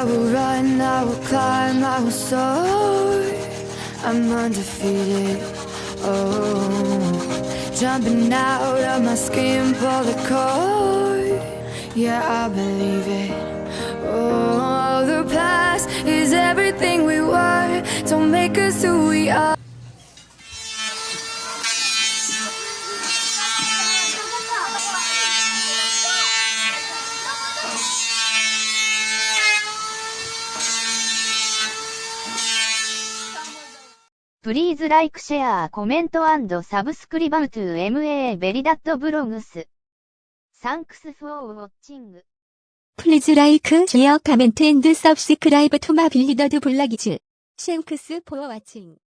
I will run, I will climb, I will soar. I'm undefeated. Oh, jumping out of my skin, pull the cord. Yeah, I believe it. Oh, the past is everything we were. Don't make us who we are. Please like, share, comment and subscribe to Mabelidad Vlogs. Thanks for watching. Please like, share, comment and subscribe to Mabelidad Vlogs. Thanks for watching.